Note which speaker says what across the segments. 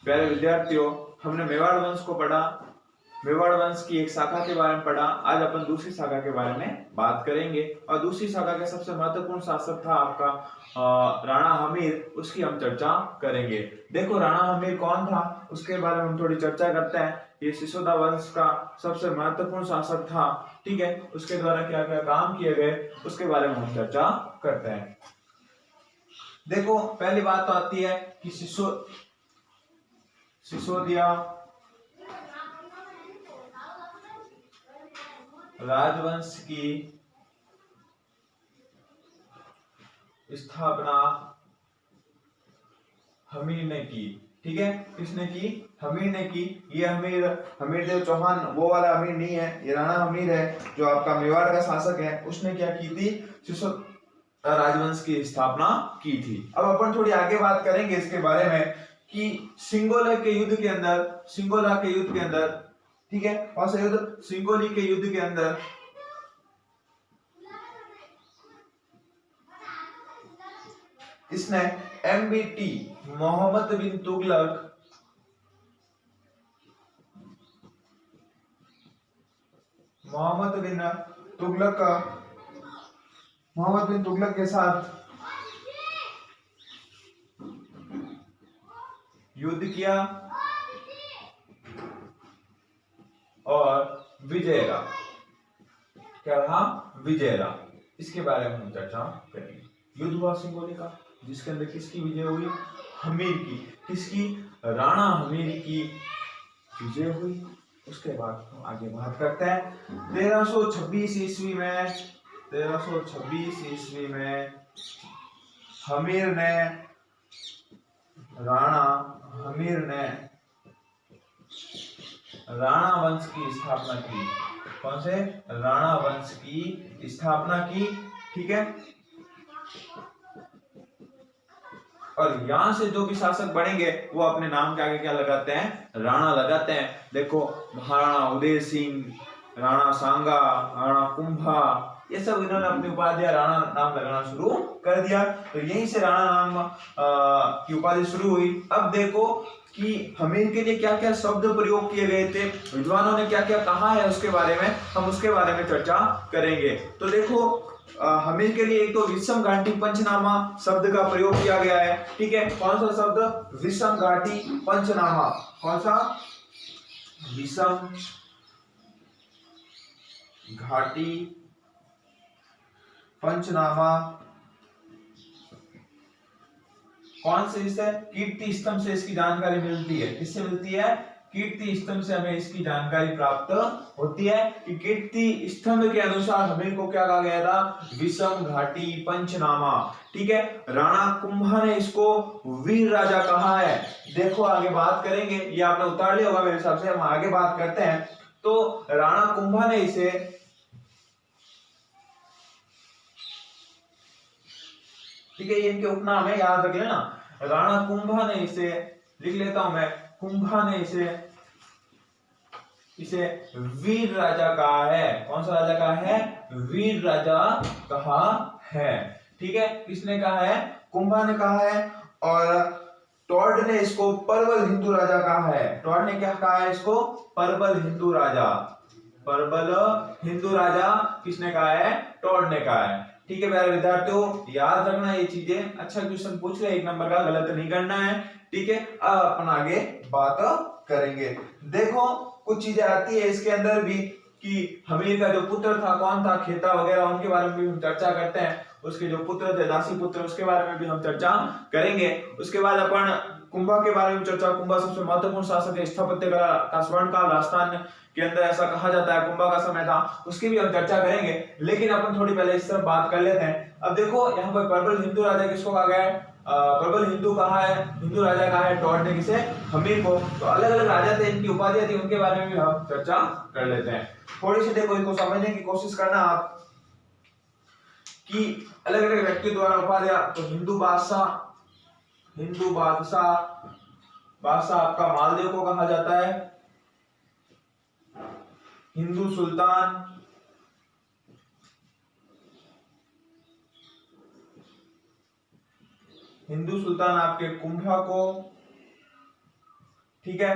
Speaker 1: प्यारे विद्यार्थियों, हमने मेवाड़ वंश को पढ़ा, मेवाड़ वंश की एक शाखा के बारे में पढ़ा। आज अपन दूसरी शाखा के बारे में बात करेंगे और दूसरी शाखा का सबसे महत्वपूर्ण शासक था आपका राणा हमीर, उसकी हम चर्चा करेंगे। देखो राणा हमीर कौन था उसके बारे में हम थोड़ी चर्चा करते हैं। ये सिसोदा वंश का सबसे महत्वपूर्ण शासक था, ठीक है। उसके द्वारा क्या क्या काम किए गए उसके बारे में हम चर्चा करते हैं। देखो पहली बात तो आती है कि सिसोदिया राजवंश की स्थापना हमीर ने की, ठीक है। किसने की? हमीर ने की। ये हमीर देव चौहान वो वाला हमीर नहीं है, ये राणा हमीर है जो आपका मेवाड़ का शासक है। उसने क्या की थी? सिसोदा राजवंश की स्थापना की थी। अब अपन थोड़ी आगे बात करेंगे इसके बारे में कि सिंगोला के युद्ध के अंदर, ठीक है, और से युद्ध सिंगोली के युद्ध के अंदर इसने MBT मोहम्मद बिन तुगलक के साथ युद्ध किया और विजय रहा। क्या रहा? विजय रहा। इसके बारे में हम चर्चा करेंगे। युद्ध हुआ सिंगोली का, जिसके अंदर किसकी विजय हुई? हमीर की। किसकी? राणा हमीर की विजय हुई। उसके बाद हम आगे बात करते हैं 1326 ईस्वी में राणा वंश की स्थापना की। कौन से? राणा वंश की स्थापना की, ठीक है। और यहां से जो भी शासक बनेंगे वो अपने नाम के आगे क्या लगाते हैं? राणा लगाते हैं। देखो महाराणा उदय सिंह, राणा सांगा, राणा कुंभा, ये सब इन्होंने अपनी उपाधियां राणा नाम लगाना शुरू कर दिया। तो यहीं से राणा नाम की उपाधि शुरू हुई। अब देखो कि हमीर के लिए क्या क्या शब्द प्रयोग किए गए थे, विद्वानों ने क्या क्या कहा है उसके बारे में हम उसके बारे में चर्चा करेंगे। तो देखो हमीर के लिए एक तो विषम घाटी पंचनामा शब्द का प्रयोग किया गया है, ठीक है। कौन सा शब्द? विषम घाटी पंचनामा। कौन सा? विषम घाटी पंचनामा। कौन से? इससे कीर्ति स्तंभ से इसकी जानकारी मिलती है। किससे मिलती है? कीर्ति स्तंभ से हमें इसकी जानकारी प्राप्त होती है कि कीर्ति स्तंभ के अनुसार हमीर को क्या कहा गया था? विषम घाटी पंचनामा, ठीक है। राणा कुंभा ने इसको वीर राजा कहा है। देखो आगे बात करेंगे, ये आपने उतार लिया होगा मेरे हिसाब से, हम आगे बात करते हैं। तो राणा कुंभा ने इसे, ठीक है, ये इनके उपनाम है, याद रख लेना। राणा कुंभा ने इसे, लिख लेता हूं मैं, कुंभा ने इसे वीर राजा कहा है। कौन सा राजा कहा है? वीर राजा कहा है, ठीक है। किसने कहा है? कुंभा ने कहा है। और टॉर्ड ने इसको परबल हिंदू राजा कहा है। टॉर्ड ने क्या कहा है इसको? परबल हिंदू राजा। परबल हिंदू राजा किसने कहा है? टॉर्ड ने कहा है, ठीक है। प्यारे विद्यार्थियों याद रखना ये चीजें, अच्छा क्वेश्चन पूछ ले 1 नंबर का, गलत नहीं करना है, ठीक है। अब अपन आगे बात करेंगे। देखो कुछ चीजें आती है इसके अंदर भी कि हमीर का जो पुत्र था कौन था, खेता वगैरह, उनके बारे में भी हम चर्चा करते हैं। उसके जो पुत्र थे दासी पुत्र, उसके बारे में भी हम चर्चा करेंगे। उसके बाद अपन कुंभा के बारे में चर्चा, कुंभा सबसे महत्वपूर्ण शासक है, स्थापत्य का स्वर्ण काल राजस्थान के अंदर ऐसा कहा जाता है कुंभा का समय था, उसकी भी हम चर्चा करेंगे। लेकिन अपन थोड़ी पहले इस तरफ बात कर लेते हैं। अब देखो यहाँ पर प्रबल हिंदू राजा किसको कहा गया है? प्रबल हिंदू कहा है, हिंदू राजा कहा है टॉर्ड ने, किसे? हमीर को। तो अलग अलग राजा थे, इनकी उपाधियां थी, उनके बारे में भी हम चर्चा कर लेते हैं। थोड़ी सी देखो इसको समझने की कोशिश करना आप कि अलग अलग व्यक्ति द्वारा उपाधियां। तो हिंदू बादशाह आपका मालदेव को कहा जाता है। हिंदू सुल्तान आपके कुंभा को, ठीक है।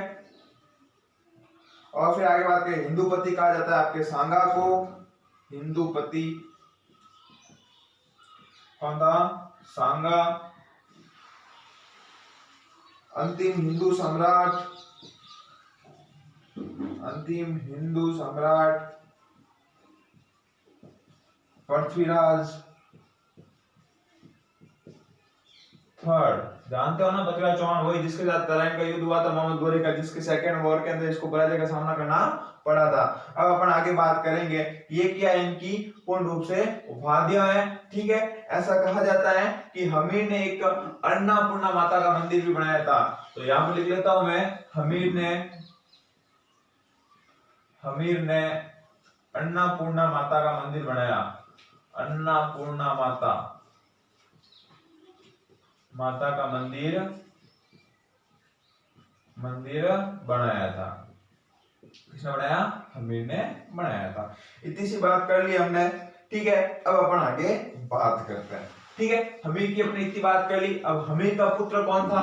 Speaker 1: और फिर आगे बात करें, हिंदूपति कहा जाता है आपके सांगा को। हिंदूपति कौन था? सांगा। अंतिम हिंदू सम्राट, अंतिम हिंदू सम्राट पृथ्वीराज थर्ड। जानते हो ना पृथ्वीराज चौहान, वही जिसके साथ तराइन का युद्ध हुआ था मोहम्मद गोरे का, जिसके सेकंड वॉर के अंदर इसको पराजय का सामना करना पड़ा था। अब अपन आगे बात करेंगे, ये क्या इनकी पूर्ण रूप से उपाधियां है। ठीक है, ऐसा कहा जाता है कि हमीर ने एक अन्नपूर्णा माता का मंदिर भी बनाया था। तो यहां पर लिख लेता हूं मैं, हमीर ने अन्नपूर्णा माता का मंदिर बनाया। अन्नपूर्णा माता का मंदिर बनाया था। किसने बनाया? हमीर ने बनाया था। इतनी सी बात कर ली हमने। ठीक है, अब अपन आगे बात करते हैं। ठीक है, हमीर की अपनी इतनी बात कर ली। अब हमीर का पुत्र कौन था?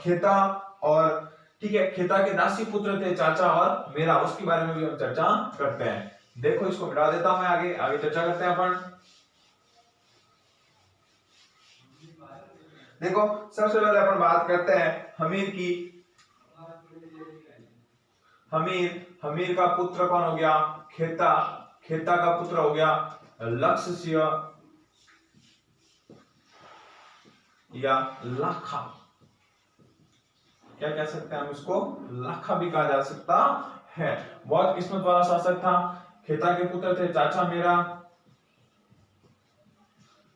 Speaker 1: खेता। और ठीक है, खेता के दासी पुत्र थे चाचा और मेरा, उसके बारे में भी हम चर्चा करते हैं। देखो, इसको मिटा देता हूं मैं, आगे चर्चा करते हैं अपन। देखो, सबसे पहले अपन बात करते हैं हमीर की। हमीर का पुत्र कौन हो गया? खेता का पुत्र हो गया लक्ष्य या लाखा। क्या कह सकते हैं हम इसको? लाखा भी कहा जा सकता है। बहुत किस्मत वाला शासक था। खेता के पुत्र थे चाचा मेरा,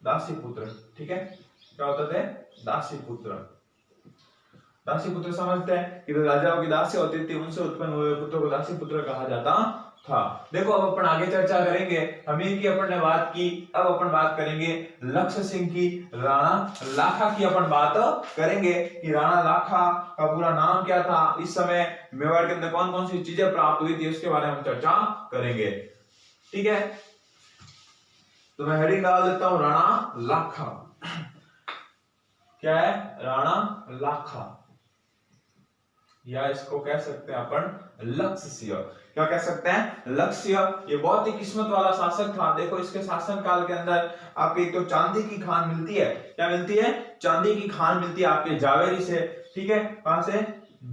Speaker 1: दासी पुत्र। ठीक है, क्या होते थे? दासी पुत्र समझते हैं कि राजाओं की दासी होती थी, उनसे उत्पन्न हुए पुत्र को दासी पुत्र कहा जाता था। देखो, अब अपन आगे चर्चा करेंगे। हमीर की अपन ने बात की, अब अपन बात करेंगे लक्ष्य सिंह की, राणा लाखा की अपन बात करेंगे कि राणा लाखा का पूरा नाम क्या था, इस समय मेवाड़ के अंदर कौन कौन सी चीजें प्राप्त हुई थी, उसके बारे में हम चर्चा करेंगे। ठीक है, तो मैं हेडिंग डाल देता हूं राणा लाखा। क्या है? राणा लाखा, या इसको कह सकते हैं अपन लक्ष्य। क्या कह सकते हैं? लक्ष्य। ये बहुत ही किस्मत वाला शासक था। देखो, इसके शासन काल के अंदर आपको एक तो चांदी की खान मिलती है। क्या मिलती है? चांदी की खान मिलती है आपके जावेरी से। ठीक है, कहां से?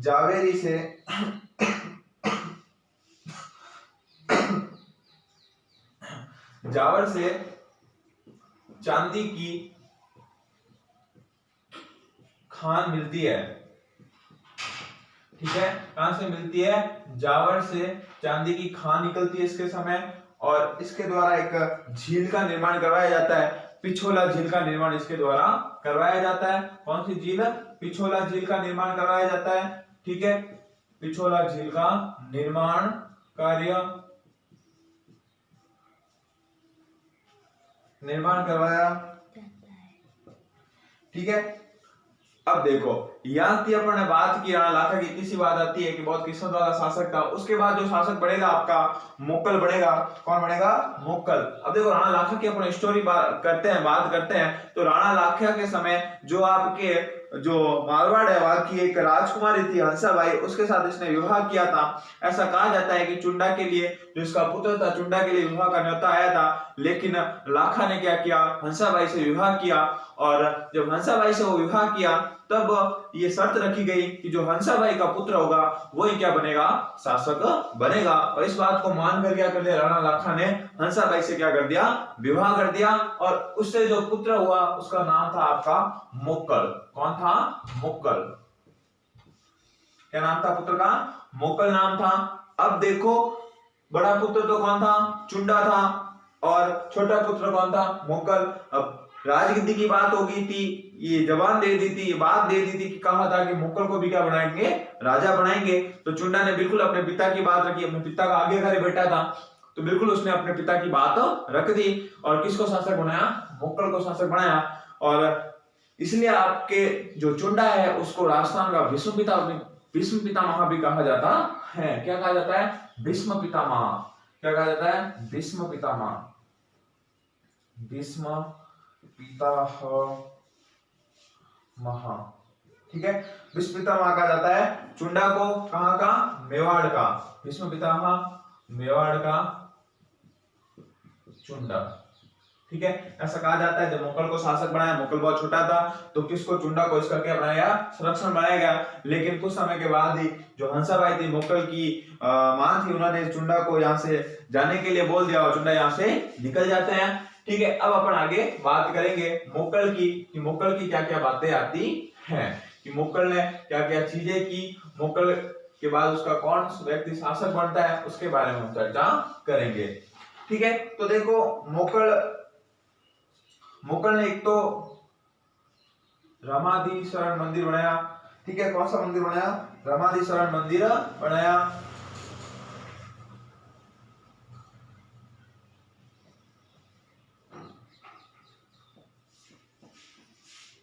Speaker 1: जावेरी से। जावर से चांदी की खान मिलती है। ठीक है, कहां से मिलती है? जावर से चांदी की खान निकलती है इसके समय, और इसके द्वारा एक झील का निर्माण करवाया जाता है। पिछोला झील का निर्माण इसके द्वारा करवाया जाता है। कौन सी झील? पिछोला झील का निर्माण करवाया जाता है। ठीक है, पिछोला झील का निर्माण करवाया। ठीक है, अब देखो, यहां की अपन ने बात की राणा लाखा की। इतनी सी बात आती है कि बहुत किस्मत वाला शासक था। उसके बाद जो शासक बढ़ेगा आपका, मुक्कल बढ़ेगा। कौन बढ़ेगा? मुक्कल। अब देखो, राणा लाखा की अपन स्टोरी बात करते हैं। तो राणा लाखा के समय जो आपके जो मारवाड़ है, वहां की एक राजकुमारी थी हंसाबाई, उसके साथ इसने विवाह किया था। ऐसा कहा जाता है कि चुंडा के लिए, जो इसका पुत्र था, चुंडा के लिए विवाह का न्योता आया था, लेकिन लाखा ने क्या किया? हंसाबाई से विवाह किया। और जब हंसाबाई से वो विवाह किया, तब ये शर्त रखी गई कि जो हंसाबाई का पुत्र होगा वही क्या बनेगा? शासक बनेगा। और इस बात को मानकर क्या कर दिया राणा लाखा ने? हंसाबाई से क्या कर दिया? विवाह कर दिया। और उससे जो पुत्र हुआ उसका नाम था आपका मुक्कल। कौन था? मुक्कल। क्या नाम था पुत्र का? मुक्कल नाम था। अब देखो, बड़ा पुत्र तो कौन था? चुंडा था। और छोटा पुत्र कौन था? मुक्कल। अब राजगद्दी की बात हो गई थी, ये जबान दे दी थी, ये बात दे दी थी कि कहा था कि मुक्कल को भी क्या बनाएंगे? राजा बनाएंगे। तो चुंडा ने बिल्कुल अपने पिता की बात रखी। अपने पिता का आज्ञाकारी बेटा था, तो बिल्कुल उसने अपने पिता की बात रख दी और किसको शासक बनाया? मुक्कल को शासक बनाया। और इसलिए आपके जो चुंडा है उसको राजस्थान का भीष्म पितामह भी कहा जाता है। क्या कहा जाता है? भीष्म पितामह। क्या कहा जाता है? भीष्म पितामह। भीष्म पितामह। ठीक है। भीष्म पितामह कहा जाता है चुंडा को, कहाँ का, मेवाड़ का, भीष्म पितामह मेवाड़ का चुंडा, ठीक है। ऐसा कहा जाता है जब मुगल को शासक बनाया, मुगल बहुत छोटा था तो किसको, चुंडा को इसका क्या बनाया, संरक्षण बनाया गया। लेकिन कुछ समय के बाद ही जो हंसाबाई थी मुगल की मां थी, उन्होंने चुंडा को यहाँ से जाने के लिए बोल दिया और चुंडा यहाँ से निकल जाते हैं, ठीक है। अब अपन आगे बात करेंगे मुगल की, कि मुगल की क्या क्या बातें आती हैं, कि मुगल ने क्या क्या चीजें की, मुगल के बाद उसका कौन व्यक्ति शासक बनता है, उसके बारे में हम चर्चा करेंगे, ठीक है। तो देखो मुगल ने एक तो रमाधीशरण मंदिर बनाया, ठीक है। कौन सा मंदिर बनाया, रमाधीशरण मंदिर बनाया,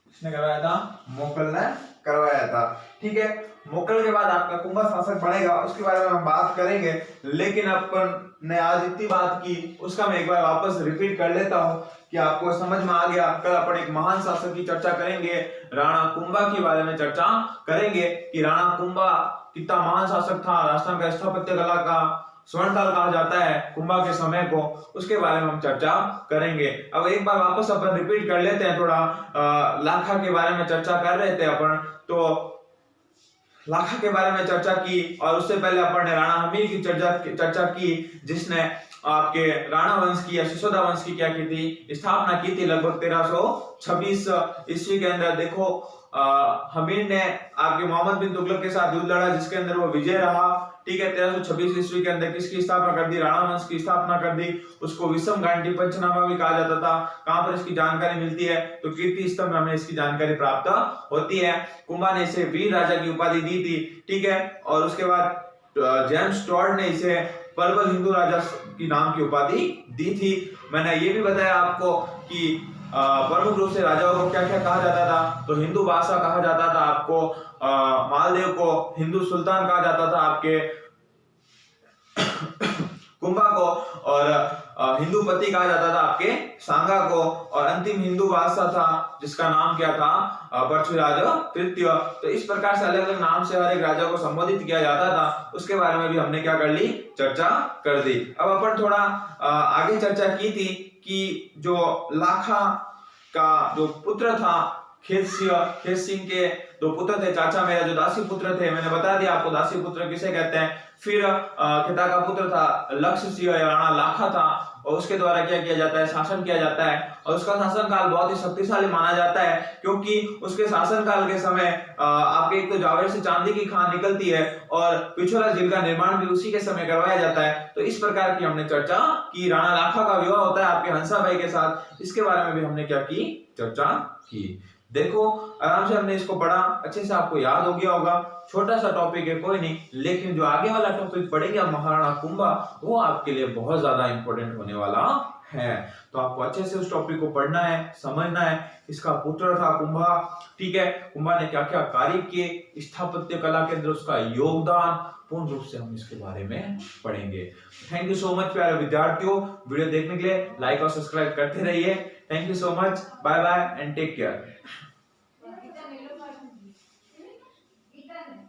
Speaker 1: किसने करवाया था, मुगल ने करवाया था, ठीक है। मुगल के बाद आपका कुंभा शासक बनेगा, उसके बारे में हम बात करेंगे, लेकिन अपन ने आज इतनी बात की, उसका मैं एक बार वापस रिपीट कर लेता हूं कि आपको समझ में आ गया। कल अपन एक महान शासक की चर्चा करेंगे, राणा कुंभा के बारे में चर्चा करेंगे कि राणा कुंभा कितना महान शासक था, राजस्थान का स्थापत्य कला का स्वर्णकाल कहा जाता है कुंभा के समय को, उसके बारे में हम चर्चा करेंगे। अब एक बार वापस अपन रिपीट कर लेते हैं, थोड़ा लाखा के बारे में चर्चा कर रहे थे अपन, तो लाखा के बारे में चर्चा की, और उससे पहले अपन ने राणा हमीर की चर्चा की, जिसने आपके राणा वंश की या सिसोदा वंश की क्या की थी, स्थापना की थी लगभग 1326 ईस्वी के अंदर। देखो हमीर ने आपके मोहम्मद बिन तुगलक के साथ युद्ध लड़ा, जिसके अंदर वो विजय रहा, ठीक है। 1326 ईस्वी के अंदर किसकी स्थापना कर दी, राणा वंश की स्थापना कर दी। उसको विषम गांडी पंचनामा भी कहा जाता था। कहां पर इसकी जानकारी मिलती है, तो कीर्ति स्तंभ में हमें इसकी जानकारी प्राप्त होती है। कुंभा ने इसे वीर राजा की उपाधि दी थी, ठीक है। और उसके बाद जेम्स टॉड ने इसे प्रबल हिंदू राजा की नाम की उपाधि दी थी। मैंने ये भी बताया आपको कि प्रमुख रूप से राजाओं को क्या क्या कहा जाता था, तो हिंदू बादशाह कहा जाता था आपको, मालदेव को हिंदू सुल्तान कहा जाता था आपके कुंभा को, और हिंदू पति कहा जाता था आपके सांगा को, और अंतिम हिंदू बादशाह था जिसका नाम क्या था, पृथ्वीराज तृतीय। तो इस प्रकार से अलग अलग नाम से हर एक राजा को संबोधित किया जाता था, उसके बारे में भी हमने क्या कर ली, चर्चा कर दी। अब अपन थोड़ा आगे चर्चा की थी कि जो लाखा का जो पुत्र था खेत सिंह के दो पुत्र थे, चाचा मेरा जो दासी पुत्र थे, मैंने बता दिया आपको दासी पुत्र किसे कहते हैं। फिर खेता का पुत्र था लक्ष्य सिंह या राणा लाखा था, और उसके द्वारा क्या किया जाता है, शासन किया जाता है, और उसका शासन काल बहुत ही शक्तिशाली माना जाता है, क्योंकि उसके शासन काल के समय आपके एक तो जावेर से चांदी की खान निकलती है, और पिछोला झील का निर्माण भी उसी के समय करवाया जाता है। तो इस प्रकार की हमने चर्चा की। राणा लाखा का विवाह होता है आपके हंसाबाई के साथ, इसके बारे में भी हमने क्या की, चर्चा की। देखो आराम से हमने इसको पढ़ा, अच्छे से आपको याद हो गया होगा। छोटा सा टॉपिक है, कोई नहीं, लेकिन जो आगे वाला टॉपिक पढ़ेगा महाराणा कुंभा, वो आपके लिए बहुत ज्यादा इंपॉर्टेंट होने वाला है। तो आपको अच्छे से उस टॉपिक को पढ़ना है, समझना है। इसका पुत्र था कुंभा, ठीक है। कुंभा ने क्या क्या कार्य किए, स्थापत्य कला के अंदर उसका योगदान, पूर्ण रूप से हम इसके बारे में पढ़ेंगे। थैंक यू सो मच प्यारे विद्यार्थियों, वीडियो देखने के लिए लाइक और सब्सक्राइब करते रहिए। Thank you so much, bye bye and take care.